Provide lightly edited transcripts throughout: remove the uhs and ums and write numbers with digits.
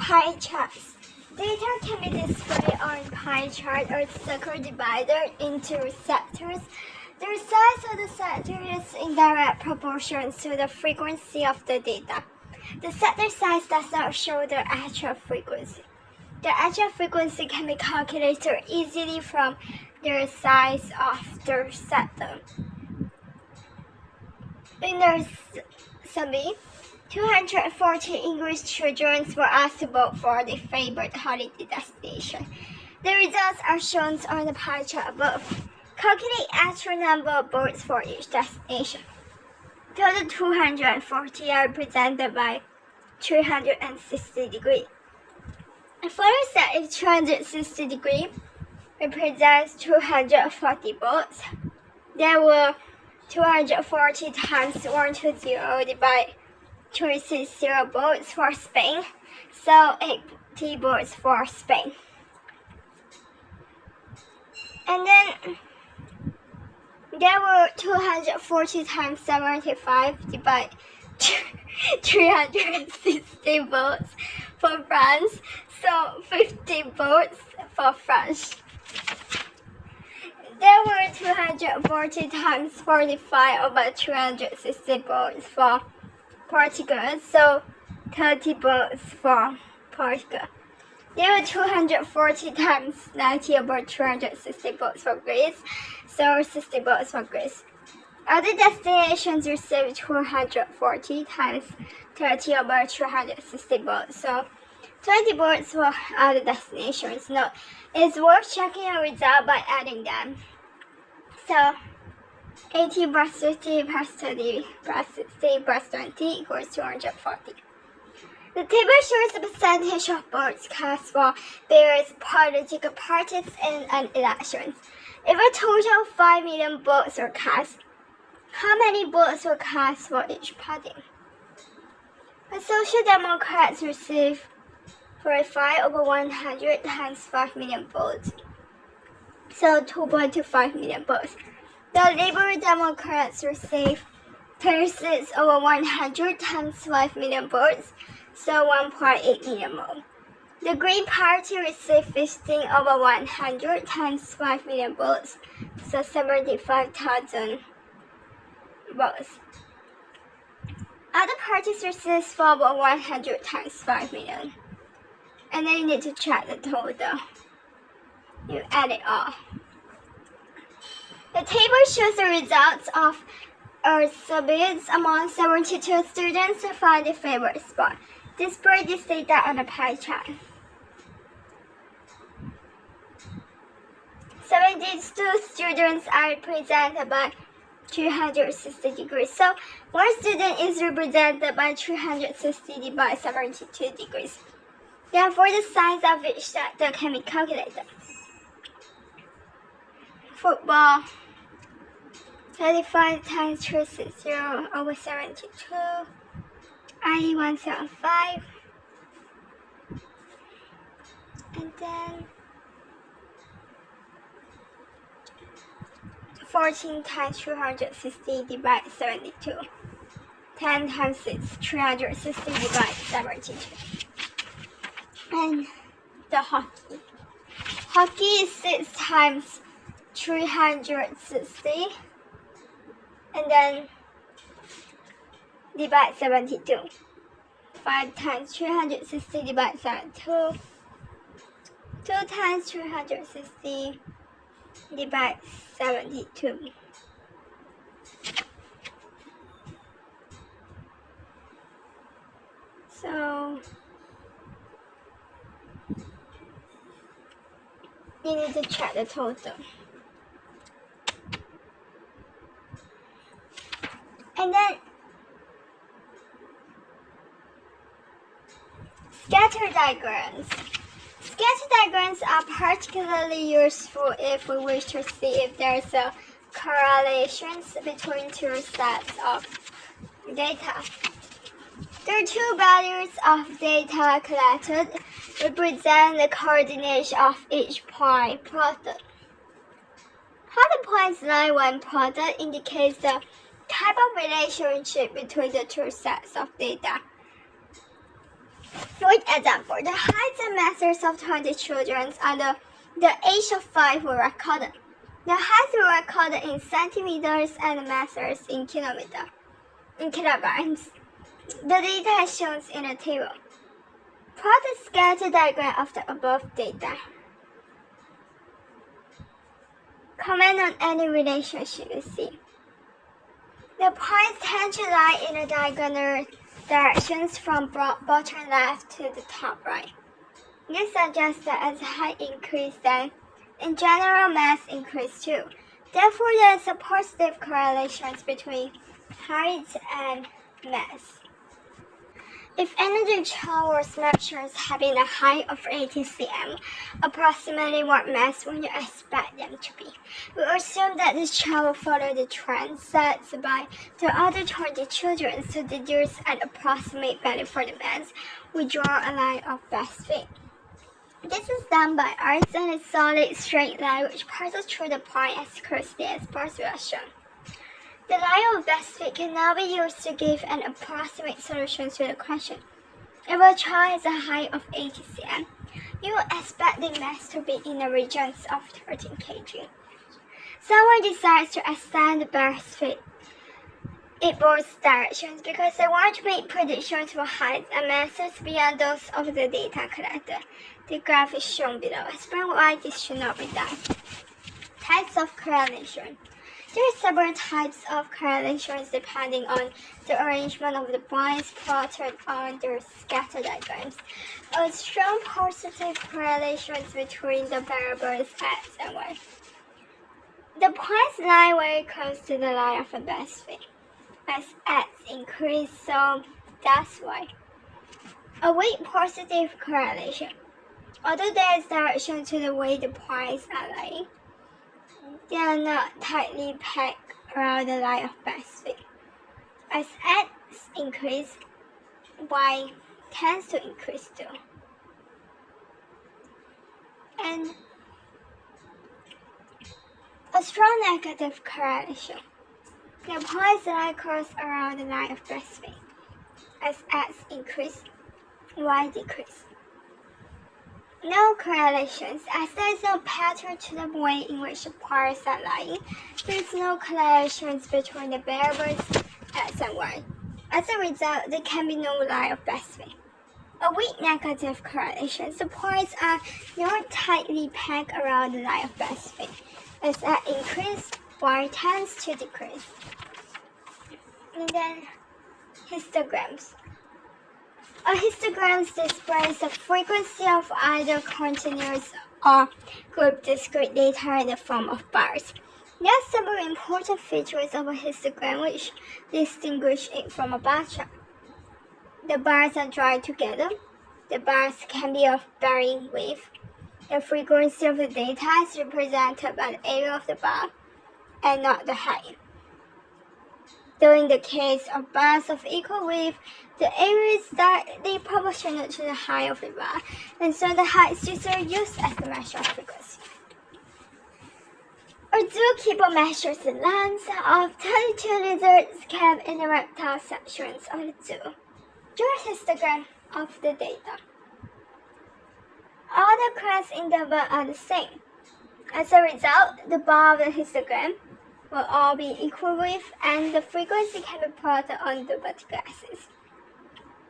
Pie charts. Data can be displayed on pie chart or circle divided into sectors. The size of the sector is in direct proportion to the frequency of the data. The sector size does not show the actual frequency. The actual frequency can be calculated easily from the size of the sector. In the survey, 240 English children were asked to vote for their favorite holiday destination. The results are shown on the pie chart above. Calculate actual number of votes for each destination. Total 240 are represented by 360 degrees. A photo set is 360 degrees represents 240 votes. There were 240 times 120 divided by 360 votes for Spain, so 80 votes for Spain. And then there were 240 times 75 divided 360 votes for France, so 50 votes for France. There were 240 times 45 over 360 votes for Portugal, so 30 votes for Portugal. There were 240 times 90 over 260 votes for Greece, so 60 votes for Greece. Other destinations received 240 times 30 over 260 votes, so 20 votes for other destinations. Note, it's worth checking a result by adding them. So 80 plus 50 plus 30 plus 60 plus 20 equals 240. The table shows the percentage of votes cast for various political parties in an election. If a total of 5 million votes were cast, how many votes were cast for each party? The Social Democrats received 45 over 100 times 5 million votes, so 2.25 million votes. The Liberal Democrats received 36 over 100 times 5 million votes, so 1.8 million more. The Green Party received 15 over 100 times 5 million votes, so 75,000 votes. Other parties received 4 over 100 times 5 million. And then you need to check the total. You add it all. The table shows the results of surveys among 72 students to find their favorite spot. Display this data on the pie chart. 72 students are represented by 360 degrees. So one student is represented by 360 divided by 72 degrees. Therefore, the size of each sector can be calculated. Football, 35 times 360 over 72, i.e. 175. And then 14 times 260 divided by 72. 10 times 6, 360 divided by 72. And the hockey. Hockey is 6 times 360 and then divide 72. 5 times 360 divide 72. 2 times 360 divide 72. So you need to check the total. And then scatter diagrams. Scatter diagrams are particularly useful if we wish to see if there is a correlation between two sets of data. There are two values of data collected represent the coordinates of each point plotted. How the points lie when plotted indicates the type of relationship between the two sets of data. For example, the heights and masses of 20 children under the age of 5 were recorded. The heights were recorded in centimeters and the masses in kilograms. The data is shown in a table. Plot the scatter diagram of the above data. Comment on any relationship you see. The points tend to lie in the diagonal directions from bottom left to the top right. This suggests that as height increases, then in general mass increases too. Therefore, there is a positive correlation between height and mass. If energy child was measured having a height of 80 cm, approximately what mass would you expect them to be? We assume that this child will follow the trend set by the other 20 children, so deduce an approximate value for the mass. We draw a line of best fit. This is done by arcing a solid straight line which passes through the point as closely as possible as shown. The line of best fit can now be used to give an approximate solution to the question. If a child has a height of 80 cm, you would expect the mass to be in the regions of 13 kg. Someone decides to extend the best fit in both directions because they want to make predictions for heights and masses beyond those of the data collected. The graph is shown below. Explain why this should not be done. Types of correlation. There are several types of correlations depending on the arrangement of the points plotted on the scatter diagrams. A strong positive correlation between the variables x and y. The points lie very close to the line of the best fit. As x increases, so that's y. A weak positive correlation. Although there is direction to the way the points are lying, they are not tightly packed around the line of best fit. As x increases, y tends to increase too. And a strong negative correlation. The points lie close around the line of best fit. As x increases, y decreases. No correlations, as there is no pattern to the way in which the points are lying. There is no correlations between the variables x and y. As a result, there can be no line of best fit. A weak negative correlation. The points are not tightly packed around the line of best fit. As x increases, y tends to decrease. And then histograms. A histogram displays the frequency of either continuous or group discrete data in the form of bars. There are several important features of a histogram which distinguish it from a bar chart. The bars are joined together. The bars can be of varying width. The frequency of the data is represented by the area of the bar and not the height. Though in the case of bars of equal width, the area is directly proportional to the height of the bar, and so the height is usually used as a measure of frequency. A zookeeper measures the length of 32 lizards kept in the reptile sections of the zoo. Draw a histogram of the data. All the class intervals are the same. As a result, the bar of the histogram will all be equal width and the frequency can be plotted on the vertical axis.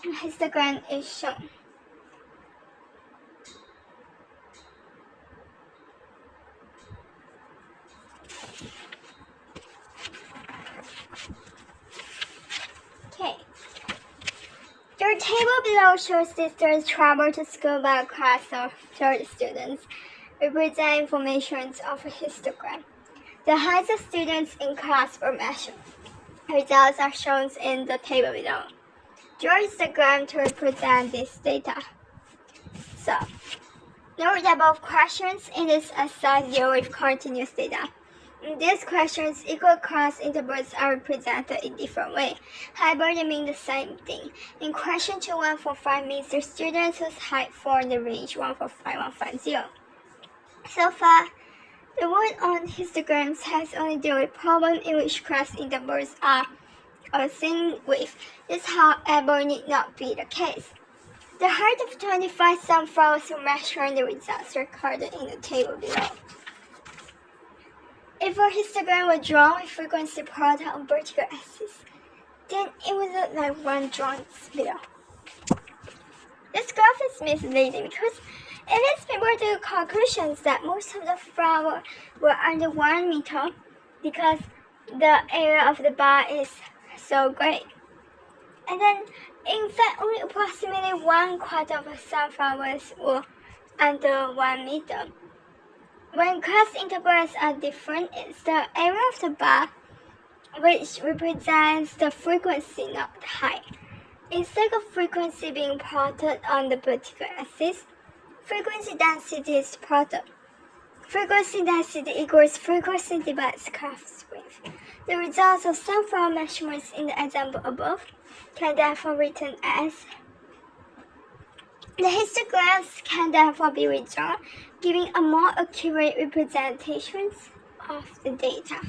The histogram is shown. Okay. The table below shows sisters travel to school by a class of 30 students, represent information of a histogram. The heights of students in class were measured. Results are shown in the table below. Draw a histogram to represent this data. So, note that both questions in this exercise deal with continuous data. In these questions, equal class intervals are represented in different ways. However, they mean the same thing. In question 2145 means the students whose height fall in the range 145-150. So far, the work on histograms has only dealt with problems in which class intervals are of the same width. This, however, need not be the case. The height of 25 sunflowers were measured and the results recorded in the table below. If a histogram were drawn with frequency plotted on vertical axis, then it would look like one drawn below. This graph is misleading because it leads people to conclusions that most of the flowers were under 1 meter because the area of the bar is so great. And then, in fact, only approximately 1/4 of the sunflowers were under 1 meter. When class intervals are different, it's the area of the bar which represents the frequency, not the height. Instead of frequency being plotted on the vertical axis, frequency density is plotted. Frequency density equals frequency divided class width. The results of sunflower measurements in the example above can therefore be written as the histograms can therefore be redrawn, giving a more accurate representation of the data.